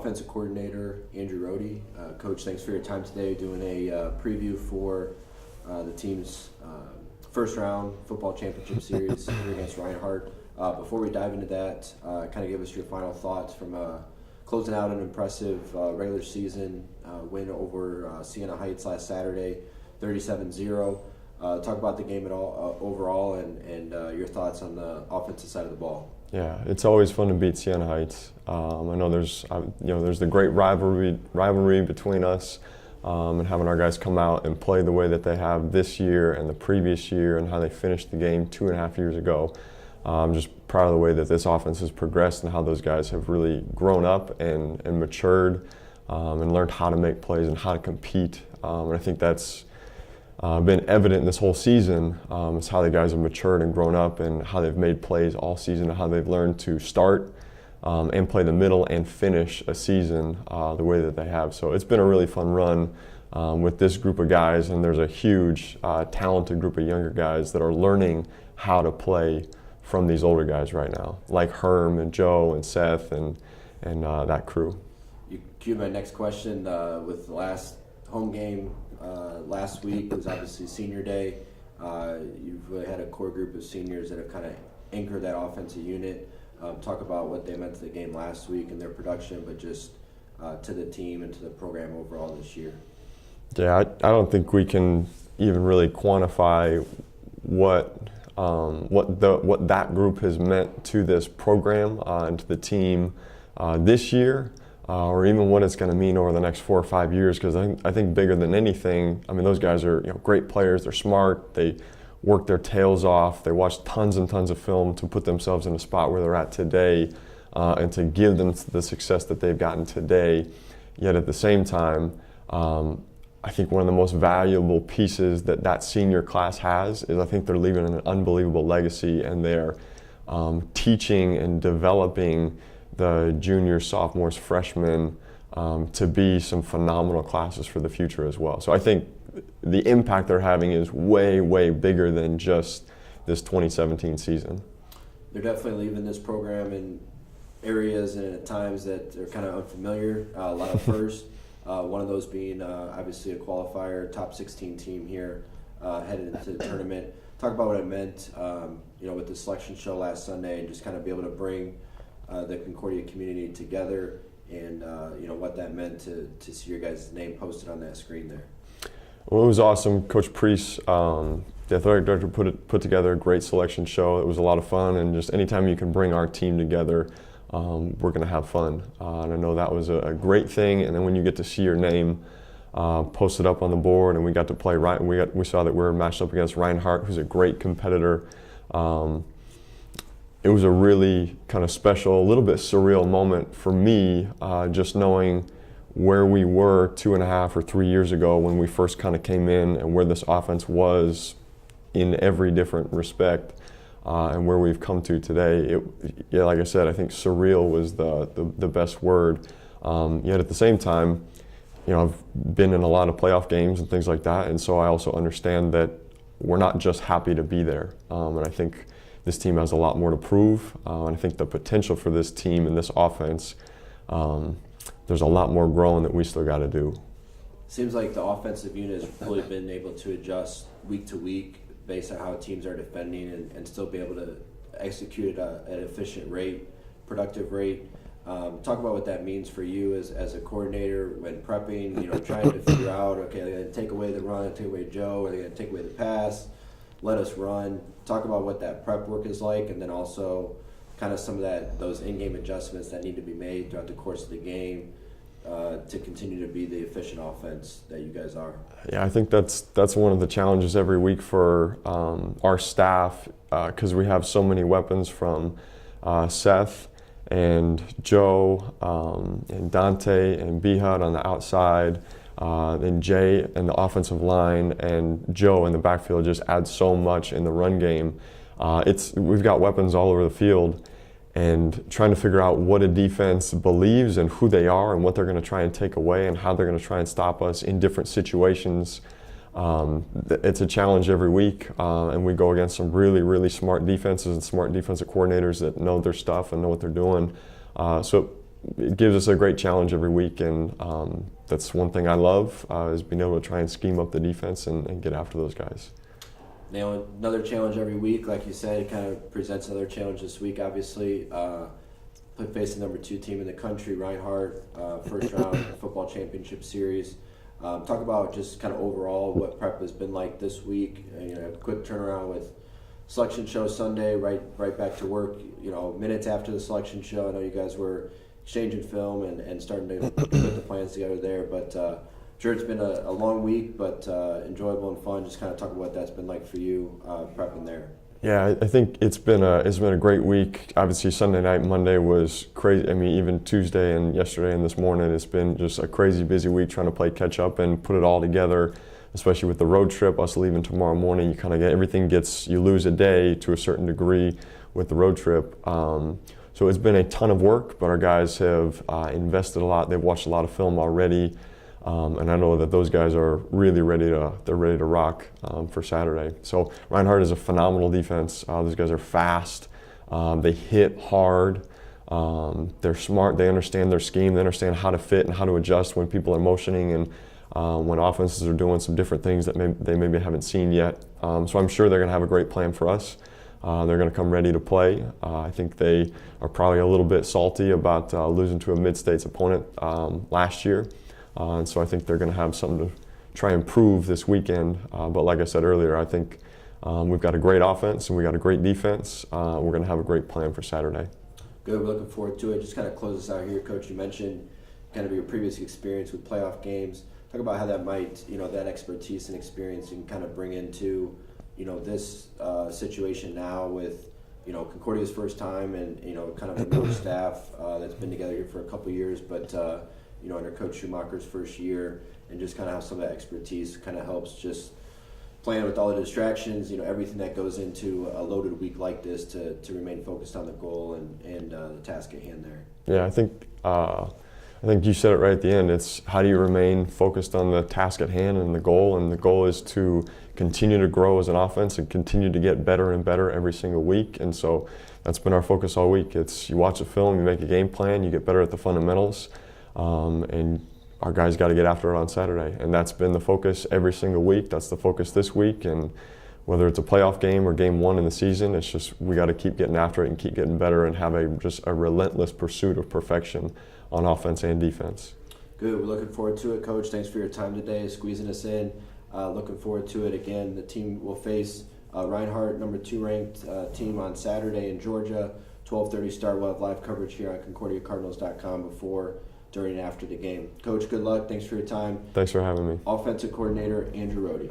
offensive coordinator, Andrew Rohde. Coach, thanks for your time today doing a preview for the team's first round football championship series here against Reinhardt. Before we dive into that, kind of give us your final thoughts from closing out an impressive regular season win over Siena Heights last Saturday, 37-0. Talk about the game at all overall and your thoughts on the offensive side of the ball. Yeah, it's always fun to beat Siena Heights. I know there's the great rivalry between us, and having our guys come out and play the way that they have this year and the previous year, and how they finished the game 2.5 years ago. I'm just proud of the way that this offense has progressed and how those guys have really grown up and matured and learned how to make plays and how to compete. And I think that's been evident this whole season. Is how the guys have matured and grown up, and how they've made plays all season, and how they've learned to start and play the middle and finish a season the way that they have. So it's been a really fun run with this group of guys, and there's a huge talented group of younger guys that are learning how to play from these older guys right now, like Herm and Joe and Seth and that crew. You cued my next question with the last home game last week was obviously senior day. You've had a core group of seniors that have kind of anchored that offensive unit. Talk about what they meant to the game last week and their production, but just to the team and to the program overall this year. Yeah, I don't think we can even really quantify what that group has meant to this program and to the team this year. Or even what it's going to mean over the next 4 or 5 years, because I think bigger than anything, I mean, those guys are great players. They're smart. They work their tails off. They watch tons and tons of film to put themselves in a spot where they're at today, and to give them the success that they've gotten today. Yet at the same time, I think one of the most valuable pieces that senior class has is I think they're leaving an unbelievable legacy, and they're teaching and developing the juniors, sophomores, freshmen to be some phenomenal classes for the future as well. So I think the impact they're having is way, way bigger than just this 2017 season. They're definitely leaving this program in areas and at times that are kind of unfamiliar, a lot of firsts. One of those being obviously a qualifier, top 16 team here headed into the tournament. Talk about what it meant with the selection show last Sunday, and just kind of be able to bring the Concordia community together, and what that meant to see your guys' name posted on that screen there. Well, it was awesome. Coach Priest, the athletic director, put together a great selection show. It was a lot of fun, and just anytime you can bring our team together, we're going to have fun. And I know that was a great thing. And then when you get to see your name posted up on the board, and we got to play we saw that we were matched up against Reinhardt, who's a great competitor. It was a really kind of special, a little bit surreal moment for me, just knowing where we were 2.5 or 3 years ago when we first kind of came in, and where this offense was in every different respect, and where we've come to today. Like I said, I think surreal was the best word. Yet at the same time, I've been in a lot of playoff games and things like that, and so I also understand that we're not just happy to be there. And I think this team has a lot more to prove, and I think the potential for this team and this offense, there's a lot more growing that we still got to do. Seems like the offensive unit has really been able to adjust week to week based on how teams are defending, and still be able to execute at an efficient rate, productive rate. Talk about what that means for you as a coordinator when prepping, trying to figure out, okay, are they going to take away the run, take away Joe, are they going to take away the pass, let us run. Talk about what that prep work is like, and then also kind of some of those in-game adjustments that need to be made throughout the course of the game to continue to be the efficient offense that you guys are. Yeah, I think that's one of the challenges every week for our staff, because we have so many weapons from Seth and Joe and Dante and Bihad on the outside, and Jay in the offensive line, and Joe in the backfield just adds so much in the run game. We've got weapons all over the field, and trying to figure out what a defense believes and who they are and what they're going to try and take away and how they're going to try and stop us in different situations. It's a challenge every week, and we go against some really, really smart defenses and smart defensive coordinators that know their stuff and know what they're doing. So it gives us a great challenge every week, and that's one thing I love is being able to try and scheme up the defense and get after those guys. Now, another challenge every week, like you said, it kind of presents another challenge this week, obviously. Facing the number 2 team in the country, Reinhardt, first round football championship series. Talk about just kind of overall what prep has been like this week. A quick turnaround with selection show Sunday, right back to work. Minutes after the selection show, I know you guys were exchanging film and starting to put the plans together there. But I'm sure it's been a long week, but enjoyable and fun. Just kind of talk about what that's been like for you prepping there. Yeah, I think it's been a great week. Obviously, Sunday night, Monday was crazy. I mean, even Tuesday and yesterday and this morning, it's been just a crazy busy week trying to play catch up and put it all together. Especially with the road trip, us leaving tomorrow morning, you kind of get everything you lose a day to a certain degree with the road trip. So it's been a ton of work, but our guys have invested a lot. They've watched a lot of film already. And I know that those guys are really ready to rock for Saturday. So Reinhardt is a phenomenal defense. Those guys are fast. They hit hard. They're smart. They understand their scheme. They understand how to fit and how to adjust when people are motioning and when offenses are doing some different things that they maybe haven't seen yet. So I'm sure they're going to have a great plan for us. They're going to come ready to play. I think they are probably a little bit salty about losing to a mid-states opponent last year. And so I think they're going to have something to try and prove this weekend. But like I said earlier, I think we've got a great offense and we've got a great defense. We're going to have a great plan for Saturday. Good. We're looking forward to it. Just kind of close us out here, Coach. You mentioned kind of your previous experience with playoff games. Talk about how that might, that expertise and experience you can kind of bring into, this situation now with, Concordia's first time and, kind of a new staff that's been together here for a couple of years, but under Coach Schumacher's first year, and just kind of have some of that expertise kind of helps just playing with all the distractions, everything that goes into a loaded week like this to remain focused on the goal and the task at hand there. Yeah, I think you said it right at the end. It's how do you remain focused on the task at hand and the goal is to continue to grow as an offense and continue to get better and better every single week. And so that's been our focus all week. It's you watch a film, you make a game plan, you get better at the fundamentals. And our guys got to get after it on Saturday. And that's been the focus every single week. That's the focus this week. And whether it's a playoff game or game 1 in the season, it's just we got to keep getting after it and keep getting better and have just a relentless pursuit of perfection on offense and defense. Good. We're looking forward to it, Coach. Thanks for your time today, squeezing us in. Looking forward to it. Again, the team will face Reinhardt, number 2 ranked team on Saturday in Georgia. 12:30 start. We'll have live coverage here on ConcordiaCardinals.com before, during, and after the game. Coach, good luck. Thanks for your time. Thanks for having me. Offensive coordinator, Andrew Rohde.